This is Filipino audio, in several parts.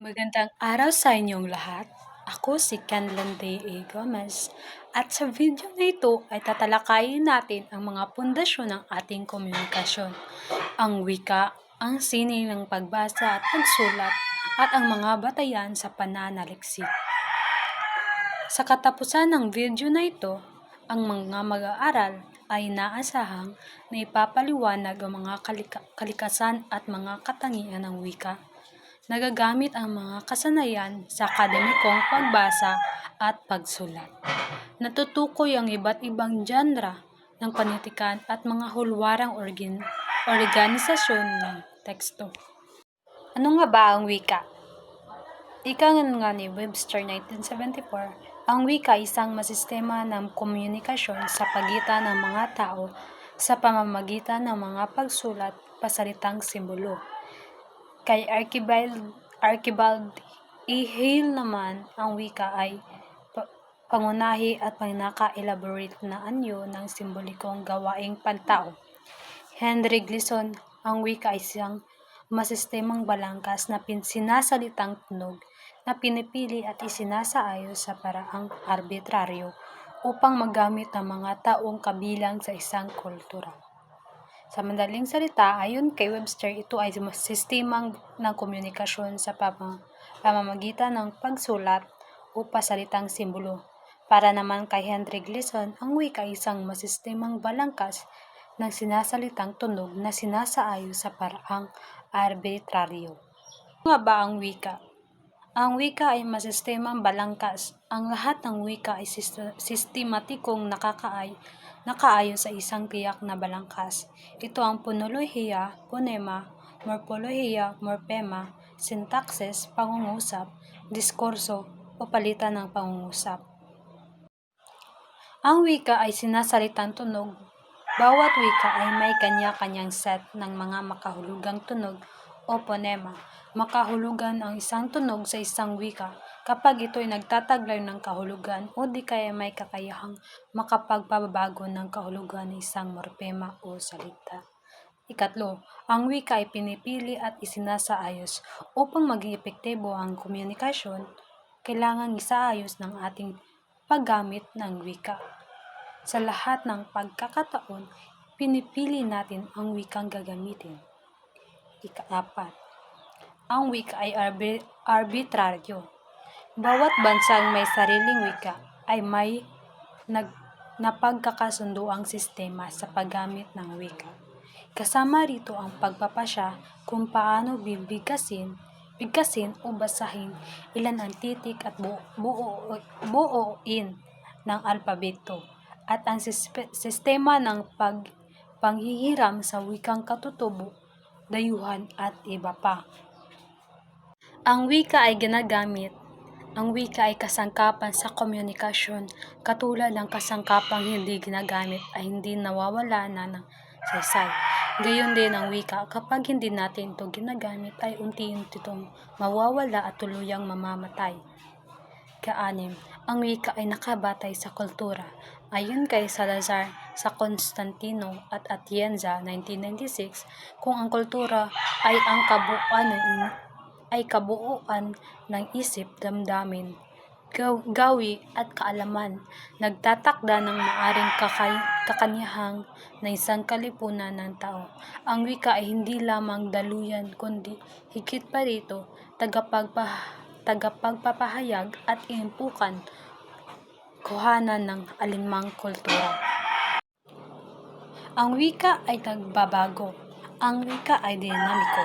Magandang araw sa inyong lahat. Ako si Canlanday A. Gomez at sa video na ito ay tatalakayin natin ang mga pundasyon ng ating komunikasyon, ang wika, ang sining ng pagbasa at pagsulat at ang mga batayan sa pananaliksik. Sa katapusan ng video na ito, ang mga mag-aaral ay inaasahang na ipapaliwanag ang mga kalikasan at mga katangian ng wika. Nagagamit ang mga kasanayan sa akademikong pagbasa at pagsulat. Natutukoy ang iba't ibang genre ng panitikan at mga hulwarang organisasyon ng teksto. Ano nga ba ang wika? Ika nga ni Webster 1974, ang wika ay isang masistema ng komunikasyon sa pagitan ng mga tao sa pamamagitan ng mga pagsulat, pasalitang simbolo. Kay Archibald E. Hale naman, ang wika ay pangunahi at pinaka-elaborate na anyo ng simbolikong gawaing pantao. Henry Gleason, ang wika ay isang masistemang balangkas na sinasalitang tunog na pinipili at isinasaayos sa paraang arbitraryo upang magamit ng mga taong kabilang sa isang kultura. Sa madaling salita, ayon kay Webster, ito ay sistemang ng komunikasyon sa pamamagitan ng pagsulat o pasalitang simbolo. Para naman kay Henry Gleason, ang wika ay isang masistemang balangkas ng sinasalitang tunog na sinasaayos sa paraang arbitraryo. Ano nga ba ang wika? Ang wika ay masistemang balangkas. Ang lahat ng wika ay sistematikong nakaayon sa isang tiyak na balangkas. Ito ang ponolohiya, ponema, morpolohiya, morpema, sintaksis, pangungusap, diskurso, o palitan ng pangungusap. Ang wika ay sinasalitang tunog. Bawat wika ay may kanya-kanyang set ng mga makahulugang tunog o ponema. Makahulugan ang isang tunog sa isang wika kapag ito ay nagtataglay ng kahulugan o di kaya may kakayahang makapagpabago ng kahulugan ng isang morpema o salita. Ikatlo, ang wika ay pinipili at isinasaayos. Upang maging epektibo ang komunikasyon, kailangang isaayos ng ating paggamit ng wika. Sa lahat ng pagkakataon, pinipili natin ang wikang gagamitin. Ikaapat, ang wika ay arbitraryo. Bawat bansang may sariling wika ay may napagkakasunduang sistema sa paggamit ng wika. Kasama rito ang pagpapasya kung paano bigkasin o basahin ilan ang titik at buuin ng alpabeto at ang sistema ng panghihiram sa wikang katutubo, dayuhan at iba pa. Ang wika ay ginagamit. Ang wika ay kasangkapan sa komunikasyon, katulad ng kasangkapang hindi ginagamit ay hindi nawawala na ng saysay. Gayon din ang wika, kapag hindi natin ito ginagamit ay unti-unti itong mawawala at tuluyang mamamatay. Kaanim, ang wika ay nakabatay sa kultura. Ayon kay Salazar sa Constantino at Atienza 1996, kung ang kultura ay ang kabuuan ng isip, damdamin, gawi at kaalaman, nagtatakda ng maaring kakanyahang na isang kalipunan ng tao. Ang wika ay hindi lamang daluyan kundi higit pa rito tagapagpapahayag at impukan kuhanan ng alinmang kultura. Ang wika ay nagbabago. Ang wika ay dinamiko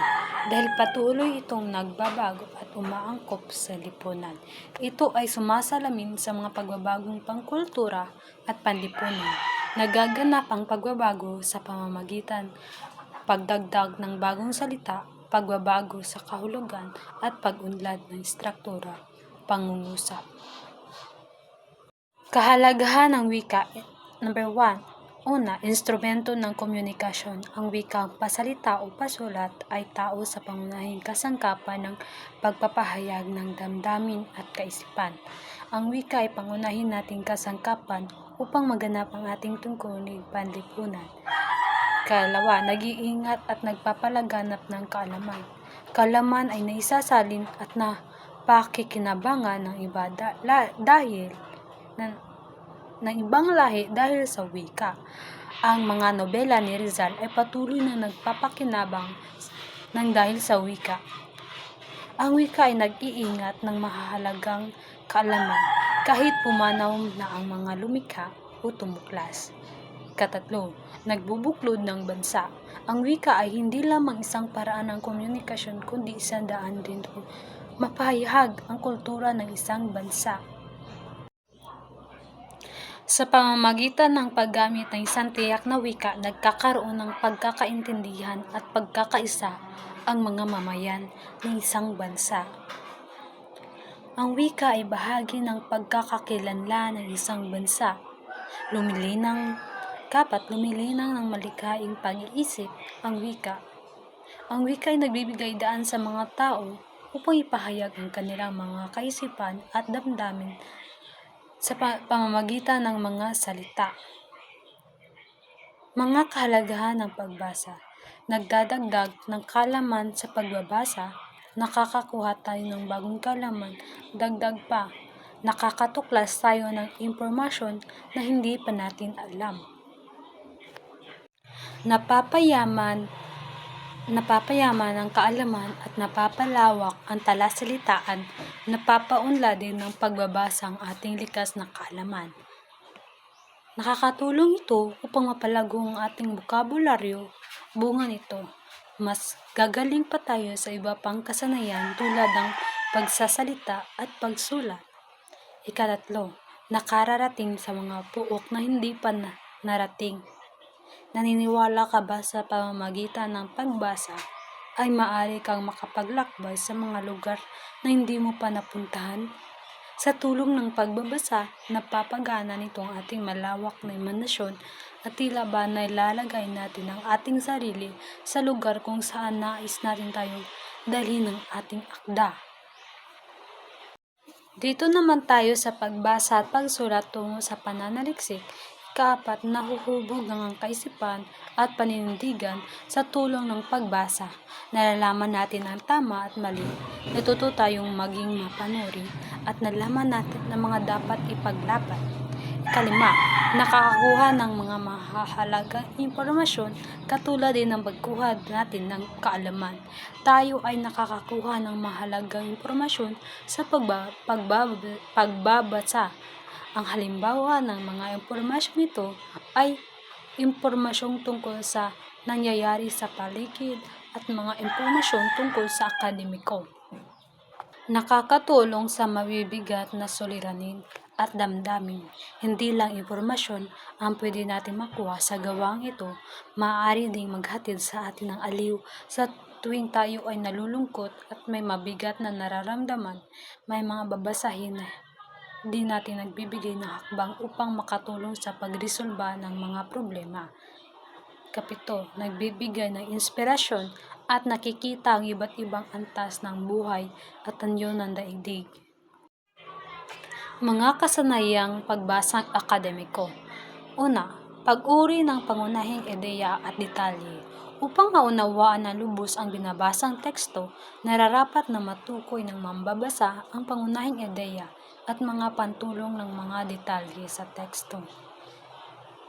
dahil patuloy itong nagbabago at umaangkop sa lipunan. Ito ay sumasalamin sa mga pagbabagong pangkultura at panlipunan. Nagaganap ang pagbabago sa pamamagitan pagdagdag ng bagong salita, pagbabago sa kahulugan at pag-unlad ng struktura, pangungusap. Kahalagahan ng wika. Number 1. Una, instrumento ng komunikasyon. Ang wikang pasalita o pasulat ay tao sa pangunahing kasangkapan ng pagpapahayag ng damdamin at kaisipan. Ang wika ay pangunahin nating kasangkapan upang maganap ang ating tungkulin panlipunan. Kalawa, nag-iingat at nagpapalaganap ng kaalaman. kaalaman ay naisasalin at napakikinabangan ng iba dahil ng ibang lahi dahil sa wika. Ang mga nobela ni Rizal ay patuloy na nagpapakinabang ng dahil sa wika. Ang wika ay nag-iingat ng mahahalagang kaalaman kahit pumanaw na ang mga lumikha o tumuklas. Ikatatlo, nagbubuklod ng bansa. Ang wika ay hindi lamang isang paraan ng komunikasyon kundi isang daan din mapahayag ang kultura ng isang bansa. Sa pamamagitan ng paggamit ng isang tiyak na wika, nagkakaroon ng pagkakaintindihan at pagkakaisa ang mga mamayan ng isang bansa. Ang wika ay bahagi ng pagkakakilanlan ng isang bansa. Lumilinang ng malikhaing pag-iisip ang wika. Ang wika ay nagbibigay daan sa mga tao upang ipahayag ang kanilang mga kaisipan at damdamin sa pamamagitan ng mga salita. Mga kahalagahan ng pagbasa. Nagdadagdag ng kaalaman sa pagbabasa, nakakakuha tayo ng bagong kaalaman, dagdag pa, nakakatuklas tayo ng impormasyon na hindi pa natin alam. Napapayaman ang kaalaman at napapalawak ang talasalitaan, napapaunlad din ng pagbabasa ang ating likas na kaalaman. Nakakatulong ito upang mapalago ang ating bokabularyo. Bunga nito, mas gagaling pa tayo sa iba pang kasanayan tulad ng pagsasalita at pagsulat. Ikatatlo, nakararating sa mga puok na hindi pa narating. Naniniwala ka ba sa pamamagitan ng pagbasa ay maaari kang makapaglakbay sa mga lugar na hindi mo pa napuntahan? Sa tulong ng pagbabasa, napapagana nito ang ating malawak na imahinasyon at tila ba nailalagay natin ang ating sarili sa lugar kung saan nais natin tayong dalhin ng ating akda. Dito naman tayo sa pagbasa at pagsulat tungo sa pananaliksik. Ikaapat, nahuhubog ang kaisipan at paninindigan sa tulong ng pagbasa. Nalalaman natin ang tama at mali. Natuto tayong maging mapanuri at nalaman natin ang mga dapat ipaglaban. Ikalima, nakakakuha ng mga mahahalagang impormasyon katulad din ng pagkuha natin ng kaalaman. Tayo ay nakakakuha ng mahalagang impormasyon sa pagbabasa. Ang halimbawa ng mga impormasyon ito ay impormasyong tungkol sa nangyayari sa paligid at mga impormasyon tungkol sa akademiko. Nakakatulong sa mabibigat na suliranin at damdamin. Hindi lang impormasyon ang pwede natin makuha sa gawaang ito, maaari ding maghatid sa atin ng aliw sa tuwing tayo ay nalulungkot at may mabigat na nararamdaman. May mga babasahin na di natin nagbibigay ng hakbang upang makatulong sa pagresolba ng mga problema. Kapito, nagbibigay ng inspirasyon at nakikita ang iba't ibang antas ng buhay at anyo ng daigdig. Mga kasanayang pagbasang akademiko. Una, pag-uri ng pangunahing ideya at detalye. Upang maunawaan ng lubos ang binabasang teksto, nararapat na matukoy ng mambabasa ang pangunahing ideya at mga pantulong ng mga detalye sa teksto.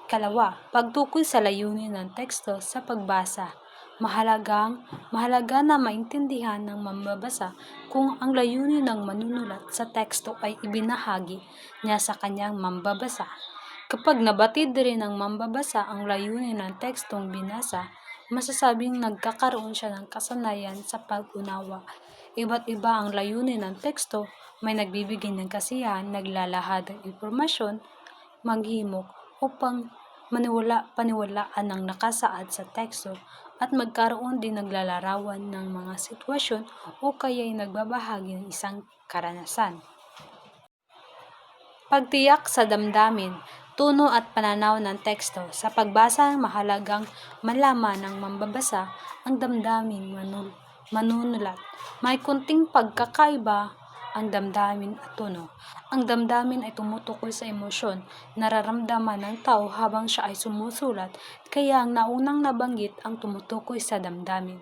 Kalawa, pagtukoy sa layunin ng teksto sa pagbasa. Mahalaga na maintindihan ng mambabasa kung ang layunin ng manunulat sa teksto ay ibinahagi niya sa kanyang mambabasa. Kapag nabatid rin ng mambabasa ang layunin ng tekstong binasa, masasabing nagkakaroon siya ng kasanayan sa pag-unawa. Iba't iba ang layunin ng teksto, may nagbibigay ng kasiyahan, naglalahad ng impormasyon, maghimok upang paniwalaan ang nakasaad sa teksto at magkaroon din naglalarawan ng mga sitwasyon o kaya'y nagbabahagi ng isang karanasan. Pagtiyak sa damdamin, tuno at pananaw ng teksto. Sa pagbasa, mahalagang malaman ng mambabasa ang damdamin manunulat. May kunting pagkakaiba ang damdamin at tuno. Ang damdamin ay tumutukoy sa emosyon, nararamdaman ng tao habang siya ay sumusulat, kaya ang naunang nabanggit ang tumutukoy sa damdamin.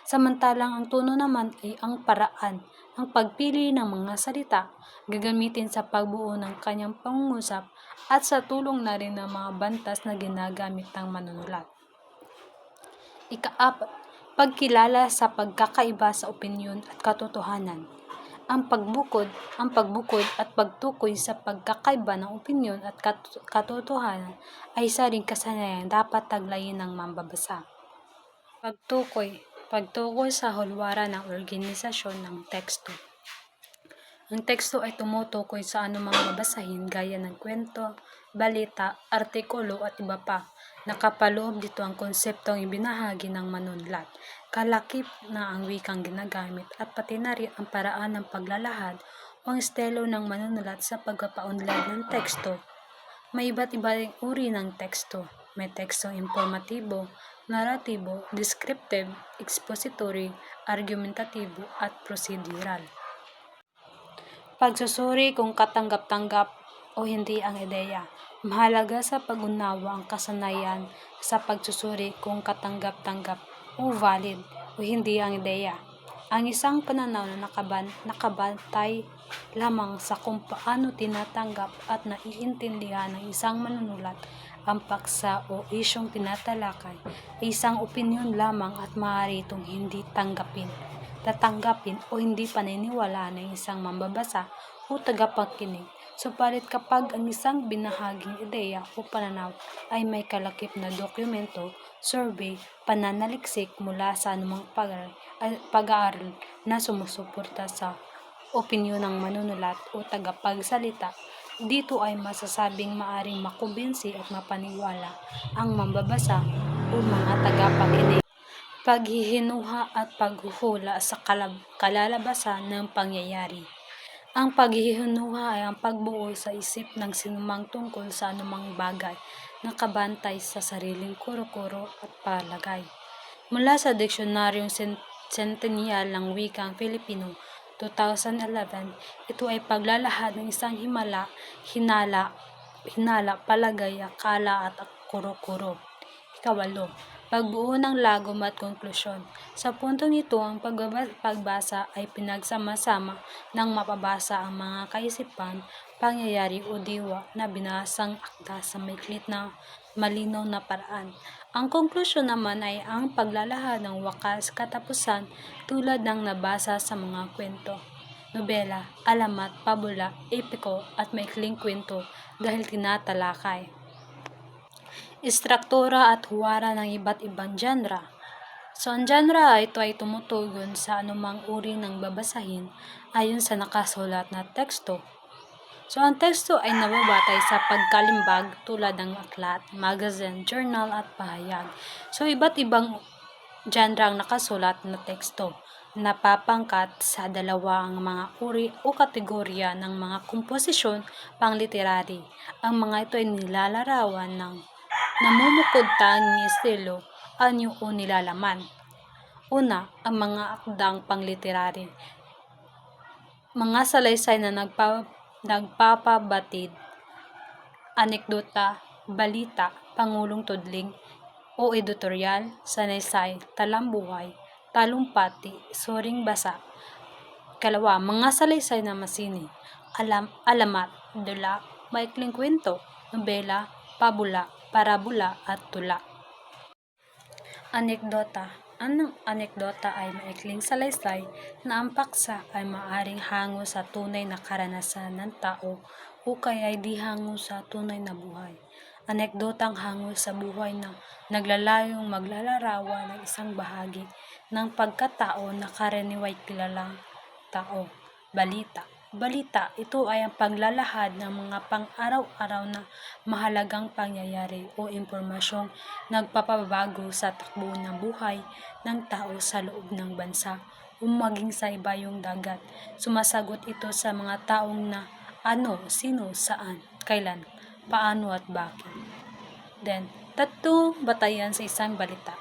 Samantalang ang tono naman ay ang paraan, ang pagpili ng mga salita, gagamitin sa pagbuo ng kanyang pangungusap at sa tulong na rin ng mga bantas na ginagamit ng manunulat. Ikaapat, pagkilala sa pagkakaiba sa opinyon at katotohanan. Ang pagbukod at pagtukoy sa pagkakaiba ng opinyon at katotohanan ay isa ring kasanayang dapat taglayin ng mambabasa. Pagtukoy sa hulwaran ng organisasyon ng teksto. Ang teksto ay tumutukoy sa anumang babasahin gaya ng kwento, balita, artikulo at iba pa. Nakapaloob dito ang konseptong ibinahagi ng manunulat, kalakip na ang wikang ginagamit at pati na rin ang paraan ng paglalahad o ang estilo ng manunulat sa pagpapaunlad ng teksto. May iba't iba ring uri ng teksto. May tekstong informatibo, narratibo, descriptive, expository, argumentatibo at procedural. Pagsusuri kung katanggap-tanggap o hindi ang ideya. Mahalaga sa pag-unawa ang kasanayan sa pagsusuri kung katanggap-tanggap o valid o hindi ang ideya. Ang isang pananaw na nakabantay lamang sa kung paano tinatanggap at naiintindihan ng isang manunulat ang paksa o isyong tinatalakay ay isang opinyon lamang at maaari itong hindi tatanggapin o hindi paniniwalaan ng isang mambabasa o tagapakinig. Subalit kapag ang isang binahaging ideya o pananaw ay may kalakip na dokumento, survey, pananaliksik mula sa anumang pag-aaral na sumusuporta sa opinyon ng manunulat o tagapagsalita, dito ay masasabing maaring makumbinsi at mapaniwala ang mambabasa o mga tagapakinig. Paghihinuha at paghuhula sa kalalabasan ng pangyayari. Ang paghihinuha ay ang pagbuo sa isip ng sinumang tungkol sa anumang bagay na kabantay sa sariling kuro-kuro at palagay. Mula sa Diksionaryong Sentenyal ng Wikang Filipino, 2011, ito ay paglalahad ng isang hinala, palagay, akala at kuro-kuro. Ikawalo, pagbuo ng lagom at konklusyon. Sa puntong ito, ang pagbasa ay pinagsama-sama ng mapabasa ang mga kaisipan, pangyayari o diwa na binasang akda sa maiklit na malinaw na paraan. Ang konklusyon naman ay ang paglalahad ng wakas katapusan tulad ng nabasa sa mga kwento, nobela, alamat, pabula, epiko at maikling kwento dahil tinatalakay. Istruktura at huwara ng iba't ibang genre. So, ang genre ito ay tumutugon sa anumang uri ng babasahin ayon sa nakasulat na teksto. So, ang teksto ay nababatay sa pagkalimbag tulad ng aklat, magazine, journal at pahayag. So, iba't ibang genre ang nakasulat na teksto. Napapangkat sa dalawa ang mga uri o kategorya ng mga komposisyon pangliterary. Ang mga ito ay nilalarawan ng namumukod tanging estilo, anyo o nilalaman. Una, ang mga akdang pangliterary. Mga salaysay na nagpapabatid, anekdota, balita, pangulong tudling, o editorial, sanaysay, talambuhay, talumpati, suring basa. Kalawa, mga salaysay na masining, alamat, dula, maikling kwento, nobela, pabula, parabola at tula. Anekdota. Ang anekdota ay maikling salaysay na ang paksa ay maaaring hango sa tunay na karanasan ng tao o kaya di hango sa tunay na buhay. Anekdotang hango sa buhay na naglalayong maglalarawan ng isang bahagi ng pagkatao na karaniway kilalang tao. Balita. Balita, ito ay ang paglalahad ng mga pang-araw-araw na mahalagang pangyayari o impormasyong nagpapabago sa takbo ng buhay ng tao sa loob ng bansa o maging sa ibayong dagat. Sumasagot ito sa mga taong na ano, sino, saan, kailan, paano at bakit. Then, tatlong batayan sa isang balita.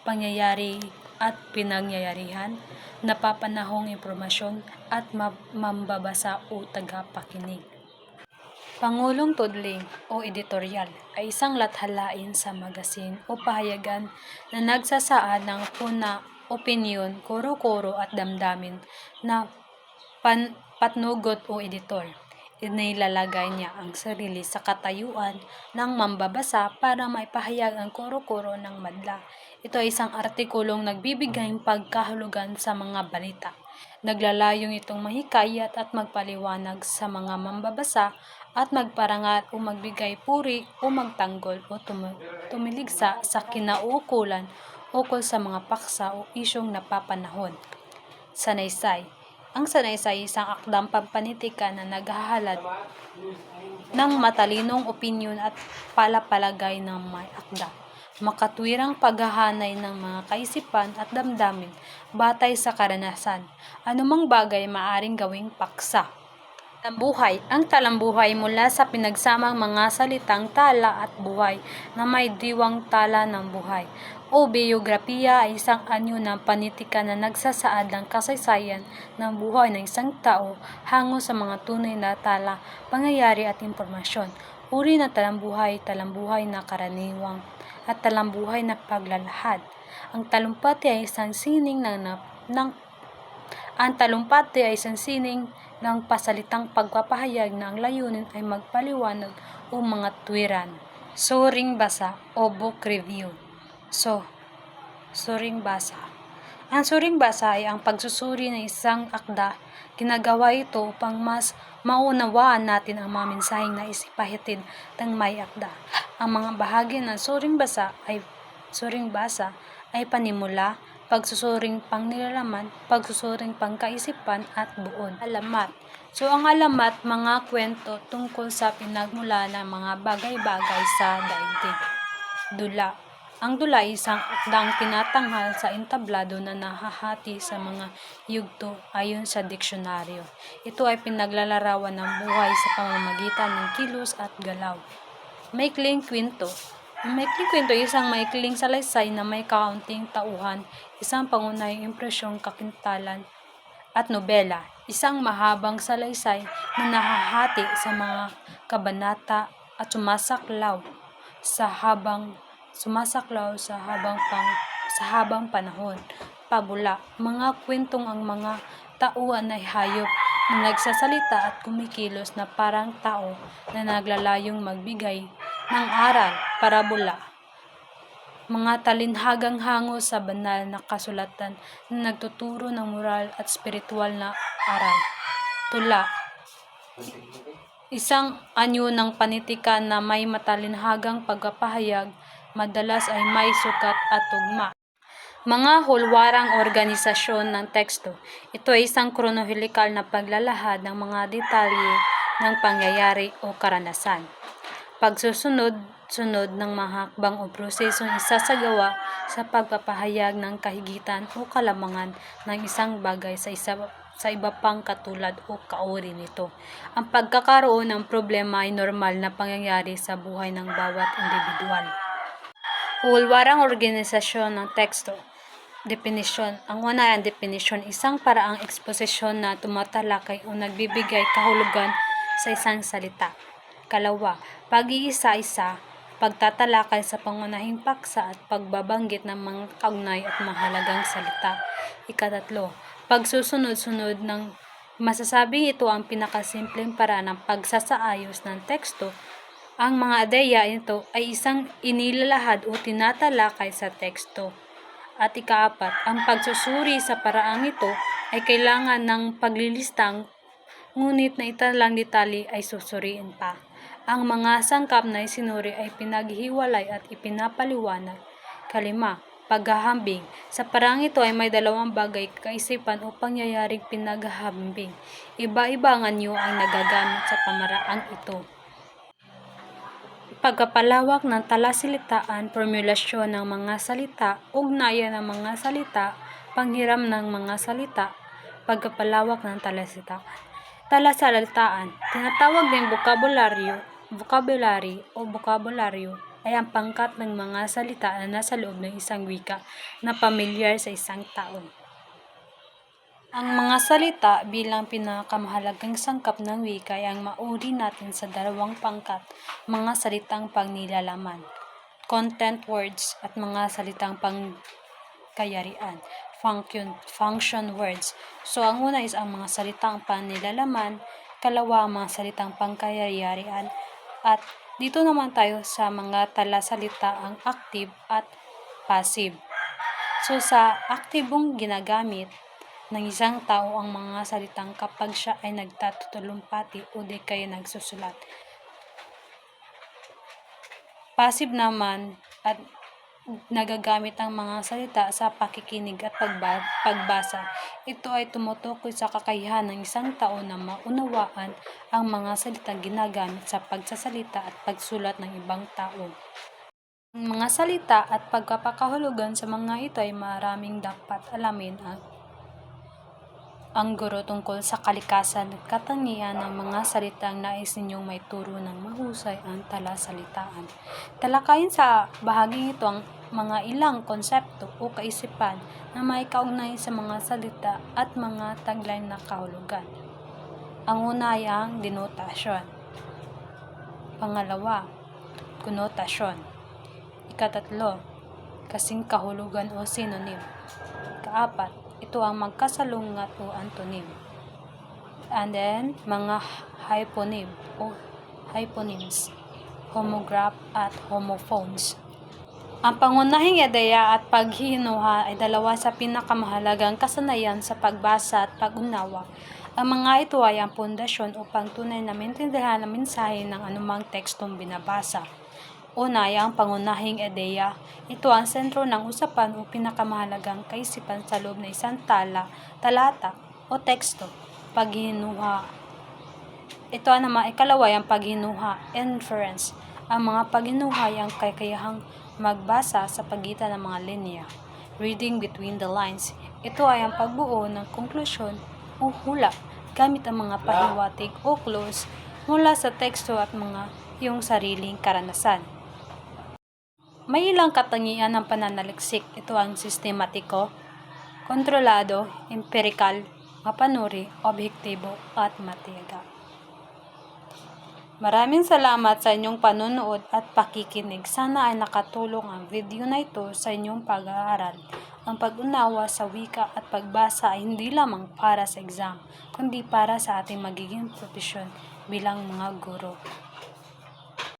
Pangyayari at pinangyayarihan, napapanahong impormasyon at mambabasa o tagapakinig. Pangulong tudling o editorial ay isang lathalain sa magasin o pahayagan na nagsasaad ng opinyon, kuro-kuro at damdamin na patnugot o editor. Inilalagay niya ang sarili sa katayuan ng mambabasa para maipahayag ang kuro-kuro ng madla. Ito ay isang artikulong nagbibigay pagkahulugan sa mga balita. Naglalayong itong mahikayat at magpaliwanag sa mga mambabasa at magparangal o magbigay puri o magtanggol o tumiligsa sa kinauukulan ukol sa mga paksa o isyong napapanahon. Sanaysay. Ang sanaysay ay isang akdang pampanitikan na naghahalad ng matalinong opinyon at palapalagay ng may akda. Makatwirang paghahanay ng mga kaisipan at damdamin batay sa karanasan. Anumang bagay maaring gawing paksa. Talambuhay. Ang talambuhay mula sa pinagsamang mga salitang tala at buhay na may diwang tala ng buhay. O biografiya ay isang anyo ng panitikan na nagsasaad ng kasaysayan ng buhay ng isang tao hango sa mga tunay na tala, pangyayari at impormasyon. Uri ng talambuhay na karaniwang at talambuhay na paglalahad. Ang talumpati ay isang sining ng pasalitang pagpapahayag na ang layunin ay magpaliwanag o mga tuwiran. Suring basa o book review. Suring basa. Ang suring basa ay ang pagsusuri ng isang akda. Ginagawa ito upang mas maunawaan natin ang mga mensaheng na isipahatid ng may akda. Ang mga bahagi ng suring basa ay panimula, pagsusuring pangnilalaman, pagsusuring pangkaisipan at buod. Alamat. Ang alamat, mga kwento tungkol sa pinagmula ng mga bagay-bagay sa daigdig. Dula. Ang dula ay isang akdang tinatanghal sa entablado na nahahati sa mga yugto ayon sa diksyonaryo. Ito ay pinaglalarawan ng buhay sa pamamagitan ng kilos at galaw. Maikling kwento. Ang maikling kwento ay isang maikling salaysay na may kaunting tauhan, isang pangunahing impresyong kakintalan at nobela. Isang mahabang salaysay na nahahati sa mga kabanata at sumasaklaw sa habang panahon. Pabula. Mga kwentong ang mga tauhan ay hayop na nagsasalita at kumikilos na parang tao na naglalayong magbigay ng aral. Parabola. Mga talinhagang hango sa banal na kasulatan na nagtuturo ng moral at spiritual na aral. Tula. Isang anyo ng panitikan na may matalinhagang pagpapahayag, madalas ay may sukat at tugma. Mga hulwarang organisasyon ng teksto. Ito ay isang kronohelikal na paglalahad ng mga detalye ng pangyayari o karanasan. Pagsusunod ng mga hakbang o prosesong isasagawa sa pagpapahayag ng kahigitan o kalamangan ng isang bagay sa iba pang katulad o kauri nito. Ang pagkakaroon ng problema ay normal na pangyayari sa buhay ng bawat individual. Hulwarang organisasyon ng teksto. Definisyon. Ang una ay ang definisyon, isang paraang eksposisyon na tumatalakay o nagbibigay kahulugan sa isang salita. Kalawa, pag-iisa-isa, pagtatalakay sa pangunahing paksa at pagbabanggit ng mga kaugnay at mahalagang salita. Ikatatlo, pagsusunod-sunod ng masasabing ito ang pinakasimpleng paraan ng pagsasaayos ng teksto. Ang mga ideya nito ay isang inilalahad o tinatalakay sa teksto. At ikaapat, ang pagsusuri sa paraang ito ay kailangan ng paglilistang, ngunit na italang detalye ay susuriin pa. Ang mga sangkap na isinuri ay pinaghihiwalay at ipinapaliwanag. Kalima, paghahambing. Sa paraang ito ay may dalawang bagay, kaisipan o pangyayaring pinaghahambing. Iba-iba ang anyo ang nagagamit sa pamaraang ito. Pagkapalawak ng talasalitaan, formulasyon ng mga salita, ugnayan ng mga salita, panghiram ng mga salita, pagkapalawak ng talasalitaan. Tinatawag din bokabularyo ay ang pangkat ng mga salita na nasa loob ng isang wika na pamilyar sa isang tao. Ang mga salita bilang pinakamahalagang sangkap ng wika ay ang mauri natin sa dalawang pangkat, mga salitang pangnilalaman, content words, at mga salitang pangkayarian, function words. So, ang una is ang mga salitang panilalaman, kalawa ang mga salitang pangkayarian, at dito naman tayo sa mga talasalita ang active at passive. So, sa aktibong ginagamit ng isang tao ang mga salitang kapag siya ay nagtatutulumpati o di kaya nagsusulat. Passive naman at nagagamit ang mga salita sa pakikinig at pagbasa. Ito ay tumutukoy sa kakayahan ng isang tao na maunawaan ang mga salitang ginagamit sa pagsasalita at pagsulat ng ibang tao. Ang mga salita at pagpapakahulugan sa mga ito ay maraming dapat alamin ang guro tungkol sa kalikasan at katangian ng mga salitang nais ninyong may turo ng mahusay ang talasalitaan. Talakayin sa bahaging ito ang mga ilang konsepto o kaisipan na may kaugnay sa mga salita at mga tagline na kahulugan. Ang una ay ang denotasyon. Pangalawa, konotasyon. Ikatatlo, kasing kahulugan o synonym. Kaapat, ito ang magkasalungat o antonym. And then, mga hyponym o hyponyms, homograph at homophones. Ang pangunahing ideya at paghihinuha ay dalawa sa pinakamahalagang kasanayan sa pagbasa at pag-unawa. Ang mga ito ay ang pundasyon upang tunay na maintindihan ang mensahe ng anumang tekstong binabasa. Una ay ang pangunahing ideya. Ito ang sentro ng usapan o pinakamahalagang kaisipan sa loob ng isang talata o teksto. Paghihinuha. Ito naman ikalawa ay ang paghihinuha, inference. Ang mga paghihinuha ay ang kakayahang magbasa sa pagitan ng mga linya. Reading between the lines. Ito ay ang pagbuo ng konklusyon o hula gamit ang mga pahiwatig o clues mula sa teksto at mga iyong sariling karanasan. May ilang katangian ng pananaliksik. Ito ang sistematiko, kontrolado, empirikal, mapanuri, objektibo, at matiyaga. Maraming salamat sa inyong panunood at pakikinig. Sana ay nakatulong ang video na ito sa inyong pag-aaral. Ang pag-unawa sa wika at pagbasa ay hindi lamang para sa exam, kundi para sa ating magiging propesyon bilang mga guro.